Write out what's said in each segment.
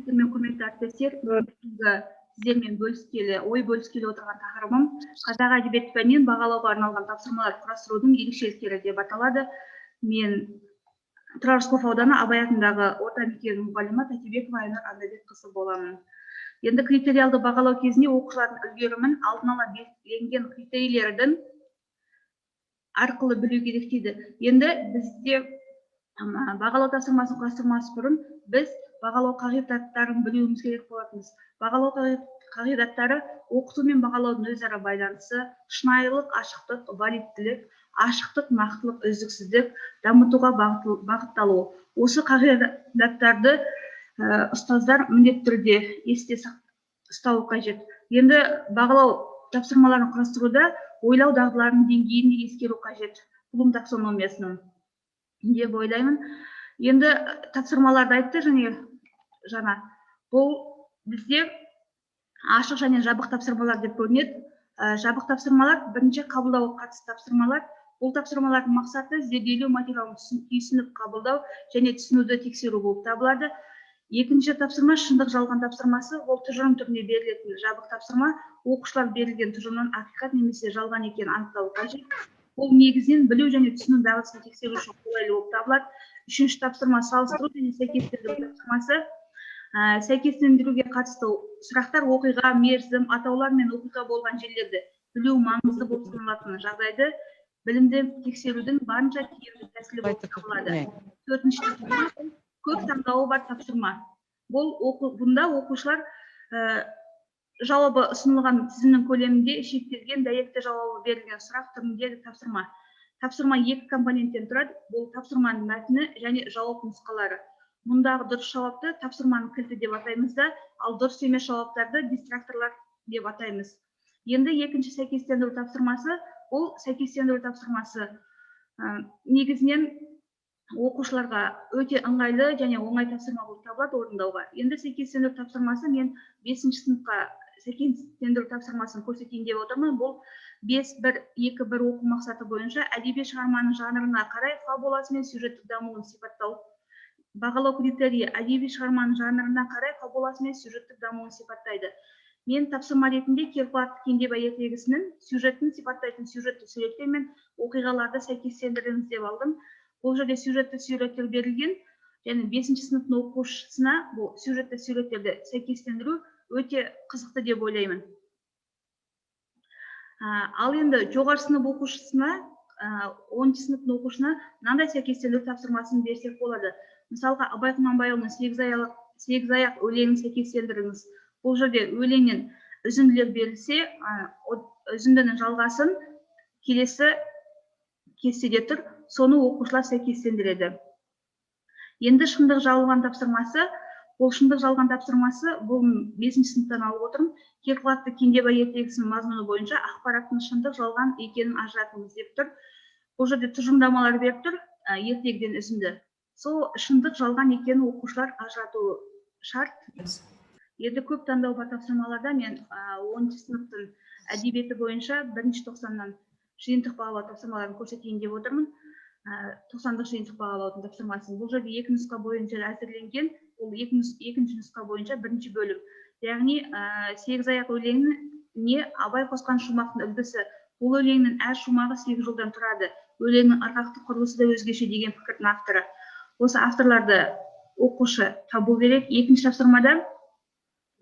әріптестер мен құрметті әріптестер, сіздермен ой бөліскелі отырған тақырыбым қазақ әдебиеті пәнінен бағалауға арналған тапсырмалар құрастырудың ерекшеліктері деп аталады. Мен Тұрар Рысқұлов ауданы Абай атындағы орта мектебінің мұғалімі Тәтебекова Айнұр Ардабекқызы боламын. Енді критериалды бағалау кезінде оқушылардың үлгерімін алдын ала белгіленген критерийлердің арқылы білу керек дейді. Енді бізде бағалау тапсырмасын құрастырмас бұрын біз бағалау қағидаттарын білуіміз керек болатынбыз. Бағалау қағидаттары оқыту мен бағалаудың өзара байланысы, шынайылық, ашықтық, валидтілік, ашықтық, нақтылық, үздіксіздік, дамытуға бағытталу. Осы қағидаттарды ұстаздар міндетті түрде есте ұстауы қажет. Енді бағалау тапсырмаларын құрастыруда ойлау дағдыларының деңгейін ескеру қажет. Блум таксономиясының деп ойлаймын. Енді тапсырмаларды айтты жаңа. Бұл бізде ашық және жабық тапсырмалар деп бөлінеді. Жабық тапсырмалар бірінші қабылдауға қатысты тапсырмалар. Бұл тапсырмалардың мақсаты зерделеу материалын түйсініп қабылдау және түсінуді тексеру болып табылады. Екінші тапсырма шындық жалған тапсырмасы. Ол тұжырым түрінде берілетін жабық тапсырма. Оқушылар берілген тұжырымның ақиқат немесе жалған екенін анықтауы қажет. Ол негізінен білу және түсіну дағдысын тексеру үшін қолайлы болып табылады. Үшінші тапсырма салыстыру және сәйкестендіру тапсырмасы. Сәйкестендіруге қатысты сұрақтар оқиға, мерзім, атаулар мен оқиға болған жерлерді білу маңызды болып саналатын жағдайды білімді тексерудің барынша тиімді тәсілі болып табылады. Төртінші тапсырма көп таңдауы бар тапсырма. Бұнда оқушылар жауабы ұсынылған тізімнің көлемінде шектелген дәйекті жауабы берілген сұрақ түріндегі тапсырма. Тапсырма екі компоненттен тұрады. Бұл тапсырманың мәтіні және жауап нұсқалары. Мұндағы дұрыс жауапты тапсырманың кілті деп атаймыз да, ал дұрыс емес жауаптарды дистракторлар деп атаймыз. Енді екінші сәйкестендіру тапсырмасы. Бұл сәйкестендіру тапсырмасы негізінен оқушыларға өте ыңғайлы және оңай тапсырма болып табылады орындауға. Енді сәйкестендіру тапсырмасы мен 5-ші сыныпқа сәйкестендіру тапсырмасын көрсетейін деп отырмын. Бұл 5-1-2-1 оқу мақсаты бойынша әдеби шығарманың жанрына қарай фабуласы мен сюжеттік дамуын сипаттау. Бағалау критерийі әдеби шығарманың жанрына қарай фабуласы мен сюжеттік дамуын сипаттайды. Мен тапсырма ретінде Керқуатов Кендебай ертегісінің сюжетін сипаттайтын сюжеттік суреттер мен оқиғаларды сәйкестендіріңіз деп алдым. Бұл жерде сюжеттік суреттер берілген, және 5-ші сыныптың оқушысына бұл сюжеттік суреттерді сәйкестендіру өте қызықты деп ойлаймын. Ал енді жоғары сынып оқушысына, 10-ші сыныптың оқушысына мынандай сәйкестендіру тапсырмасын берсек болады. Мысалға, Абай Құнанбайұлының сегізаяқ өлеңін сәйкестендіріңіз. Бұл жерде өлеңнен үзінділер берілсе, үзіндінің жалғасын келесі кестеде тұр, соны оқушылар сәйкестендіреді. Енді шындық жалған тапсырмасы. Бұл шындық жалған тапсырмасы, бұл 5-ші сыныптан алып отырмын. Керқуатов Кендебай ертегісінің мазмұны бойынша ақпараттың шындық жалған екенін ажыратыңыз деп тұр. Бұл жерде тұжырымдамалар беріп тұр, ертегіден үзінді. Сол шындық жалған екенін оқушылар ажыратуы шарт. Енді көп таңдау бар тапсырмаларда мен 10-ші сыныптың әдебиеті бойынша 1-ші 90-нан жиынтық бағалау тапсырмаларын көрсетейін деп отырмын. 90-дық жиынтық бағалаудың тапсырмасын. Бұл жерде 2 нұсқа бойынша әзірленген, ол 2-ші нұсқа бойынша 1-ші бөлім. Яғни сегізаяқ өлеңіне Абай қосқан шумақтың үлгісі. Бұл өлеңнің әр шумағы 8 жолдан тұрады. Өлеңнің арқақты құрылысы да өзгеше деген пікірдің авторы. Осы авторларды оқушы табу керек. 2-ші тапсырмада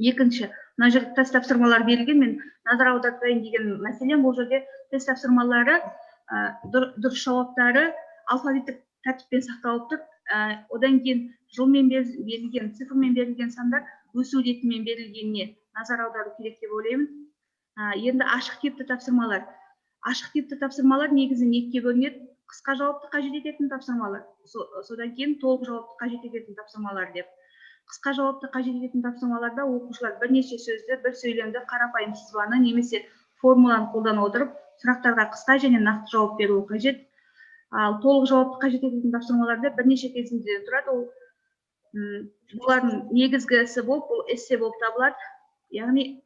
мына жерде тест тапсырмалар берілген, мен назар аудартайын деген мәселем. Бұл жерде тест тапсырмалары дұрыс жауаптары алфавиттік тәртіппен сақталып тұр. Одан кейін жылмен берілген, цифрмен берілген сандар өсу ретімен берілгеніне назар аудару керек деп ойлаймын. Енді ашық типті тапсырмалар. Ашық типті тапсырмалар негізінен екіге бөлінеді. Қысқа жауапты қажет ететін тапсырмалар, содан кейін толық жауапты қажет ететін тапсырмалар деп. Қысқа жауапты қажет ететін тапсырмаларда оқушылар бірнеше сөзді, бір сөйлемді, қарапайым сызбаны немесе формуланы қолдана отырып, сұрақтарға қысқа және нақты жауап беруі қажет. Ал толық жауапты қажет ететін тапсырмаларда бірнеше кезеңдерден тұрады. Бұлардың негізгісі болып, бұл эссе болып табылады. Яғни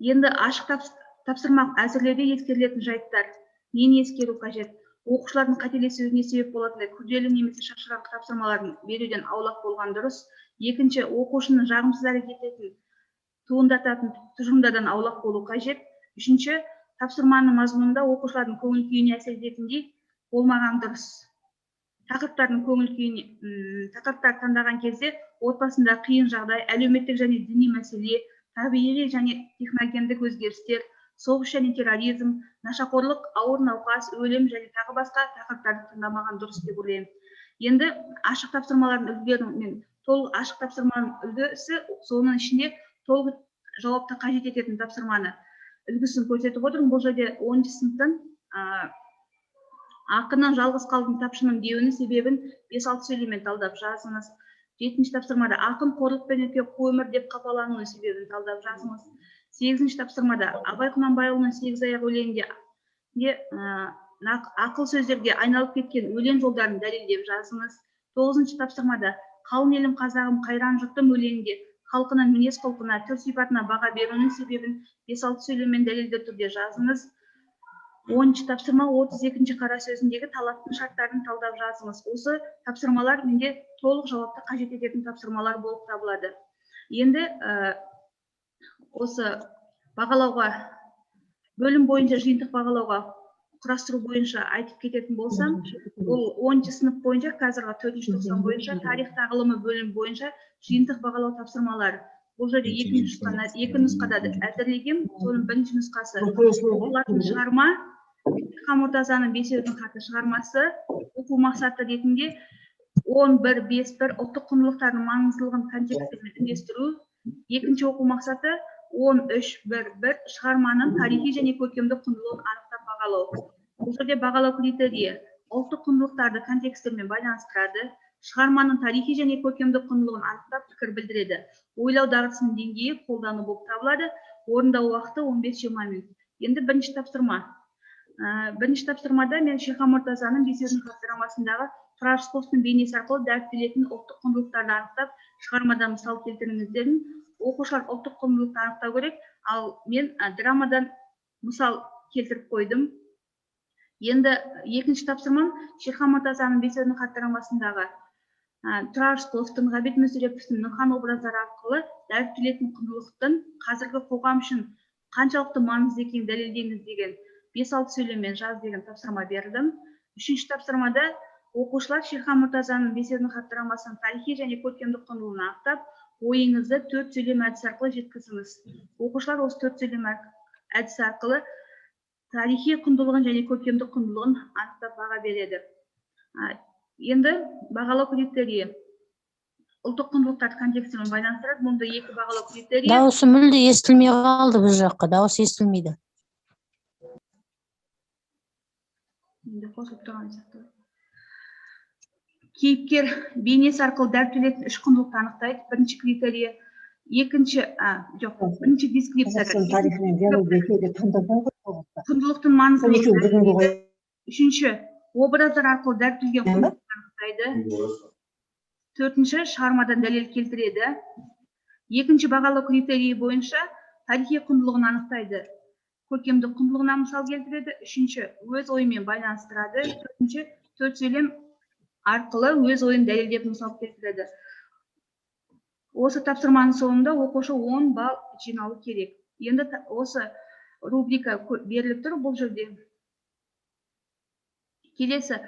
енді ашық тапсырма әзірлеуде ескерілетін жайттар. Нені ескеру қажет? оқушылардың қателесуіне себеп болатындай күрделі немесе шашыраған тапсырмаларын беруден аулақ болған дұрыс. Екінші, оқушының жағымсыз әрекетін туындататын тұжырымдардан аулақ болу қажет. Үшінші, тапсырманың мазмұнында оқушылардың көңіл күйіне әсер ететіндей болмаған дұрыс. Тақырыптар таңдаған кезде отбасында қиын жағдай, әлеуметтік және діни мәселе, табиғи және техногендік өзгерістер, соғыс және терроризм, нашақорлық, ауыр науқас, өлім және тағы басқа тақырыптарды таңдамаған дұрыс деп ойлаймын. Енді ашық тапсырмалардың үлгілерін мен толық ашық тапсырманың үлгісі, соның ішінде толық жауапты қажет ететін тапсырманы үлгісін көрсетіп отырмын. Бұл жерде 10-шы сыныптан ақынның жалғыз қалдым тапшының деуінің себебін 5-6 сөйлеммен талдап жазыңыз. 7-ші тапсырмада ақын қорлық пен өтпе қу өмір деп қапалануының себебін талдап жазыңыз. 8-ші тапсырмада Абай Құнанбайұлының 8 аяқ өлеңінде ақыл сөздерге айналып кеткен өлең жолдарын дәлелдеп жазыңыз. 9-ші тапсырмада қалың елім қазағым қайран жұртым өлеңінде халқының мінез құлқына, түр сипатына баға беруінің себебін 5-6 сөйлеммен дәлелді түрде жазыңыз. 10-ші тапсырма 32-ші қара сөзіндегі талаптың шарттарын талдап жазыңыз. Осы тапсырмалар менде толық жауапты қажет ететін тапсырмалар болып табылады. Енді осы бағалауға, бөлім бойынша жиынтық бағалауға құрастыру бойынша айтып кететін болсам, бұл 10-шы сынып бойынша, қазіргі 4-ші тоқсан бойынша тарих тағылымы бөлім бойынша жиынтық бағалау тапсырмалары. Бұл жерде екі нұсқада әзірлеген, соның бірінші нұсқасы оқылатын шығарма, Ильхам Мұртазаның Бесеудің хаты шығармасы, оқу мақсаты ретінде 10-1-5-1 ұлттық құндылықтардың маңыздылығын контексттермен үндестіру. Екінші оқу мақсаты 10-3-1-1 шығарманың тарихи және көркемдік құндылығын анықтап бағалау. Бұл жерде бағалау критерийі ұлттық құндылықтарды контексттермен байланыстырады, шығарманың тарихи және көркемдік құндылығын анықтап пікір білдіреді. Ойлау дағдысының деңгейі қолдану болып табылады. Орындау уақыты 15-20 минут. Енді бірінші тапсырма. Бірінші тапсырмада мен Ильхам Мұртазаның Бесеудің хаттамасындағы Тұрар Рысқұловтың бейнесі арқылы дәріптелетін ұлттық құндылықтарды анықтап, шығармадан мысал келтіріңіздерін. Оқушылар ұлттық құндылықты анықтау керек, ал мен драмадан мысал келтіріп қойдым. Енді екінші тапсырмам Ильхам Мұртазаның Бесеудің хаттамасындағы Тұрар Рысқұловтың, Ғабит Мүсіреповтің Нұрхан образдары арқылы дәріптелетін құндылықтың қазіргі қоғам үшін қаншалықты маңызды екенін дәлелдеңіз деген 5-6 сөйлеммен жаз деген тапсырма бердім. Үшінші тапсырмада оқушылар Ильхам Мұртазаның Бесеудің хаттамасының тарихи және көркемдік құндылығын анықтап, ойыңызды 4 сөйлем әдісі арқылы жеткізіңіз. Оқушылар осы 4 сөйлем әдісі арқылы тарихи құндылығын және көркемдік құндылығын анықтап баға береді. Енді бағалау критерийі ұлттық құндылықтарды контекстімен байланыстырады. Мұнда екі бағалау критерийі. Дауысы мүлде естілмей қалды бұл жаққа. Дауысы естілмейді. Енді қосылып тұрған сияқты. Кейіпкер бейнесі арқылы дәріптелетін үш құндылықты анықтайды. Бірінші критерийі, бірінші дескрипция. Құндылықтың маңыздылығы. Үшінші, образдар арқылы дәріптелген құндылықты анықтайды. Төртінші, шығармадан дәлел келтіреді. Екінші бағалау критерийі бойынша тарихи құндылығын анықтайды. Көркемдік құндылығына мысал келтіреді. Үшінші, өз ойымен байланыстырады. Төртінші, 4 сөйлем арқылы өз ойын дәлелдеп мысал келтіреді. Осы тапсырманың соңында оқушы 10 балл жинауы керек. Енді осы рубрика беріліп тұр бұл жерде. Келесі,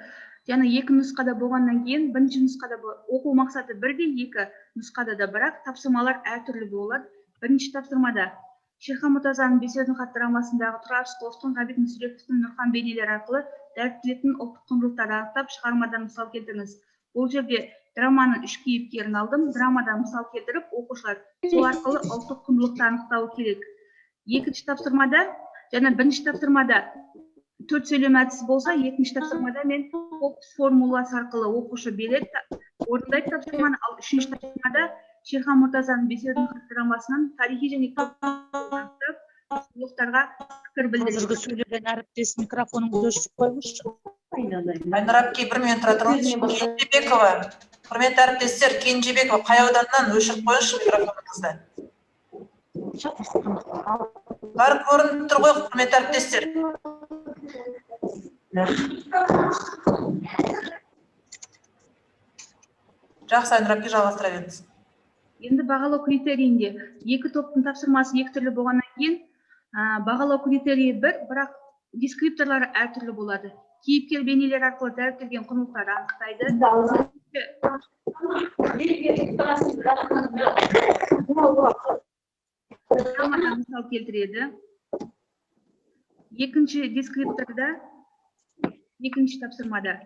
яғни екі нұсқада болғаннан кейін, бірінші нұсқада оқу мақсаты бірдей, екі нұсқада да, бірақ тапсырмалар әртүрлі болады. Бірінші тапсырмада Ильхам Мұртазаның Бесеудің хаттамасындағы Тұрар Рысқұловтың, Ғабит Мүсіреповтің Нұрхан бейнелері арқылы дәріптелетін ұлттық құндылықтарды анықтап, шығармадан мысал келтіріңіз. Бұл жерде драманың 3 кейіпкерін алдым. Драмадан мысал келтіріп, оқушылар сол арқылы ұлттық құндылықты анықтауы керек. Екінші тапсырмада, және бірінші тапсырмада 4 сөйлем әдісі болса, екінші тапсырмада мен фокус формуласы арқылы оқушы береді, орындайды тапсырманы, ал үшінші тапсырмада Ильхам Мұртазаның Бесеудің хаттамасынан тарихи және құндылықтарға пікір білдіреді. Қазіргі сөйлеген әріптес микрофоныңызды өшіріп қойыңызшы. Айнұр әпке, бір минут тұра тұрыңыз. Кенжебекова, құрметті әріптестер, Кенжебекова, қай ауданнан өшіріп қойыңызшы микрофоныңызды. Барып орын тұр ғой, құрметті әріптестер. Жақсы, Айнұр әпке жалғастыра беріңіз. Енді бағалау критерийінде екі топтың тапсырмасы екі түрлі болғаннан кейін бағалау критерийі бір, бірақ дескрипторлары әртүрлі болады. Кейіпкер бейнелер арқылы дәріптелген құндылықтарды анықтайды. Мысал келтіреді. Екінші дескрипторда, екінші тапсырмада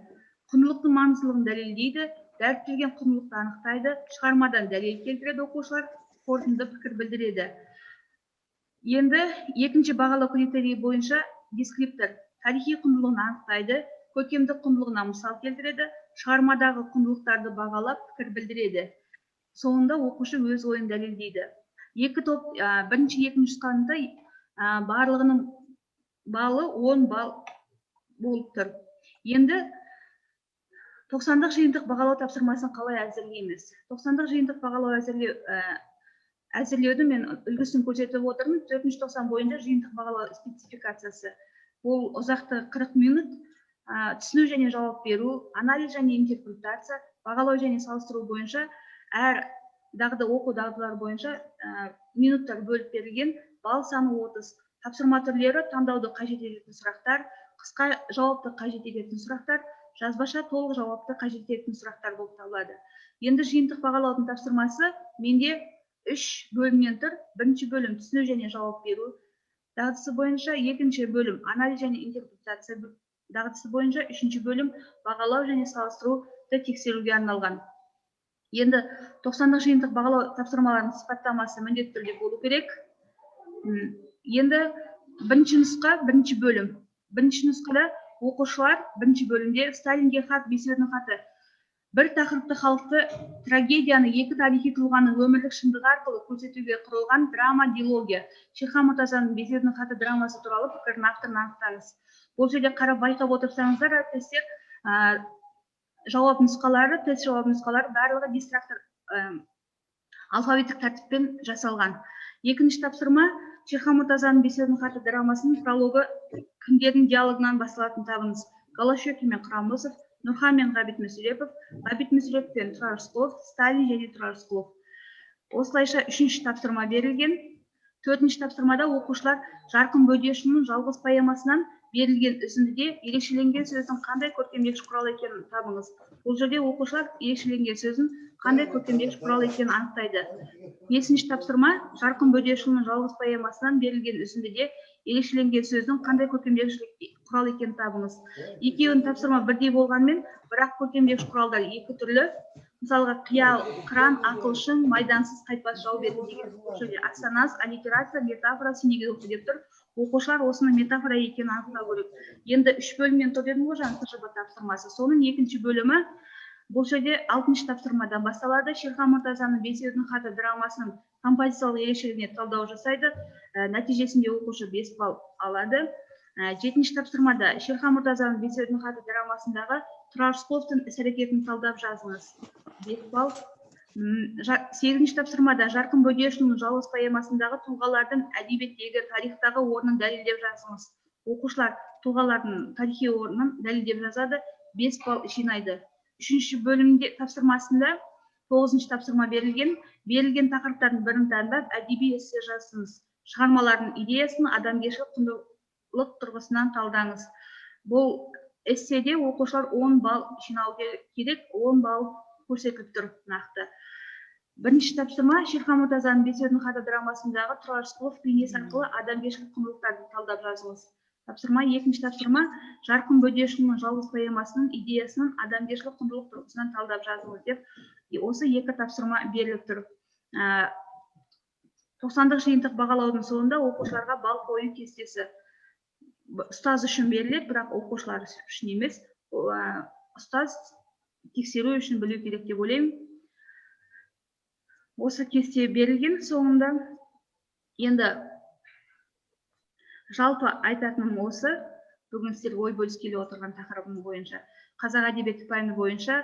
құндылықтың маңыздылығын дәлелдейді, дәріптелген құндылықты анықтайды, шығармадан дәлел келтіреді оқушылар, қорытынды пікір білдіреді. Енді екінші бағалау критерийі бойынша дескриптор тарихи құндылығын анықтайды, көркемдік құндылығына мысал келтіреді, шығармадағы құндылықтарды бағалап пікір білдіреді. Соңында оқушы өз ойын дәлелдейді. Екі топ, бірінші, екінші нұсқасында барлығының балы 10 балл болып тұр. Енді 90-дық жиынтық бағалау тапсырмасын қалай әзірлейміз? 90-дық жиынтық бағалау әзірлеуді мен үлгісін көрсетіп отырмын. 490 бойынша жиынтық бағалау спецификациясы. Ол ұзақты 40 минут, түсіну және жауап беру, анализ және интерпретация, бағалау және салыстыру бойынша әр дағды оқу дағдылары бойынша минуттар бөліп берілген, балл саны 30. Тапсырма түрлері таңдауды қажет ететін сұрақтар, қысқа жауапты қажет ететін сұрақтар, жазбаша толық жауапты қажет ететін сұрақтар болып табылады. Енді жиынтық бағалаудың тапсырмасы менде 3 бөлімнен тұр. Бірінші бөлім түсіну және жауап беру дағдысы бойынша, екінші бөлім анализ және интерпретация дағдысы бойынша, үшінші бөлім бағалау және салыстыруды тексеруге арналған. Енді 90-дық жиынтық бағалау тапсырмаларының сипаттамасы міндетті түрде болу керек. Енді бірінші нұсқа, бірінші бөлім. Бірінші нұсқада оқушылар бірінші бөлімде Сталинге хат, бесеудің хаты. Бір тақырыпты халықты трагедияны екі тарихи тұлғаның өмірлік шындығы арқылы көрсетуге құрылған драма-дилогия. Шерхан Мұртазаның бесеудің хаты драмасы туралы пікірін авторын анықтаңыз. Бұл жерде қарап байқап отырсаңыздар, әріптестер, жауап нұсқалары, тест жауап нұсқалары барлығы дистрактор алфавиттік тәртіппен жасалған. Екінші тапсырма Шерхан Мұртазаның бесеудің хаты драмасының прологы кімдердің диалогынан басылатын табыңыз. Голощекин мен Құрамысов, Нұрхан мен Ғабит Мүсірепов, Ғабит Мүсірепов пен Тұрар Рысқұлов, Сталин және Тұрар Рысқұлов. Осылайша үшінші тапсырма берілген. Төртінші тапсырмада оқушылар Жарқын Бөдешұлының жалғыз поэмасынан берілген үзіндіде ерекшеленген сөздің қандай көркемдегіш құрал екенін табыңыз. Бұл жерде оқушылар ерекшеленген сөздің қандай көркемдегіш құрал екенін анықтайды. Бесінші тапсырма Жарқын Бөдешұлының жалғыз поэмасынан берілген үзіндіде ерекшеленген сөздің қандай көркемдегіш құрал екенін табыңыз. Екеуінің тапсырма бірдей болғанмен, бірақ көркемдегіш құралдар екі түрлі. Мысалға, қиял, қыран, ақылшын, майдансыз қайтпас жау бетін деген жерде асаназ, аллитерация, метафора, синегдоқты деп тұр. Оқушылар осының метафора екенін анықтау керек. Енді 3 бөлімнен тұр дедім ғой жаңа ТЖБ тапсырмасы. Соның екінші бөлімі бұл жерде 6-шы тапсырмадан басталады. Шерхан Мұртазаның бесеудің хаты драмасының композициялық ерекшелігіне талдау жасайды. Нәтижесінде оқушы 5 балл алады. 7-ші тапсырмада Шерхан Мұртазаның бесеудің хаты драмасындағы Тұрар Рысқұловтың іс-әрекетін талдап жазыңыз. 5 балл. 8-ші тапсырмада Жарқын Бөдешұлының жалғыз поэмасындағы тұлғалардың әдебиеттегі тарихтағы орнын дәлелдеп жазыңыз. Оқушылар тұлғалардың тарихи орнын дәлелдеп жазады, 5 балл жинайды. 3-ші бөлімде тапсырмасында 9-ші тапсырма берілген. Берілген тақырыптардың бірін таңдап әдеби эссе жазыңыз. Шығармалардың идеясын адамгершілік құндылық тұрғысынан талдаңыз. Бұл эсседе оқушылар 10 балл жинау керек, 10 балл көрсетіліп тұр нақты. Бірінші тапсырма Шерхан Мұртазаның бесеудің хаты драмасындағы Тұрар Рысқұлов бейнесі арқылы адамгершілік құндылықтарды талдап жазыңыз. Тапсырма, екінші тапсырма Жарқын Бөдешұлының жалғыз поэмасының идеясының адамгершілік құндылық тұрғысынан талдап жазыңыз деп осы екі тапсырма беріліп тұр. 90-дық жиынтық бағалаудың соңында оқушыларға балл қою кестесі ұстаз үшін беріледі, бірақ оқушылар үшін емес. Ұстаз тексеру үшін білу керек деп ойлаймын. Осы кесте берілген соңында. Енді жалпы айтатыным осы. Бүгін сіздер ой бөліскелі отырған тақырыбым бойынша, қазақ әдебиеті пәні бойынша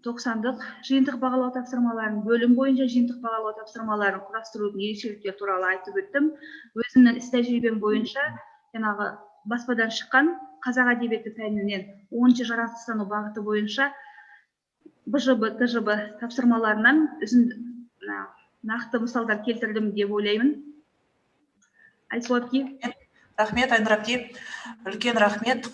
90-дық жиынтық бағалау тапсырмаларын, бөлім бойынша жиынтық бағалау тапсырмаларын құрастырудың ерекшеліктері туралы айтып өттім. Өзімнің іс тәжірибем бойынша жаңағы баспадан шыққан қазақ әдебиеті пәнінен 10-шы жаратылыстану бағыты бойынша БЖБ, ТЖБ тапсырмаларынан нақты мысалдар келтірдім деп ойлаймын. Айсұлу әпке. Рахмет, Айнұр әпке. Үлкен рахмет.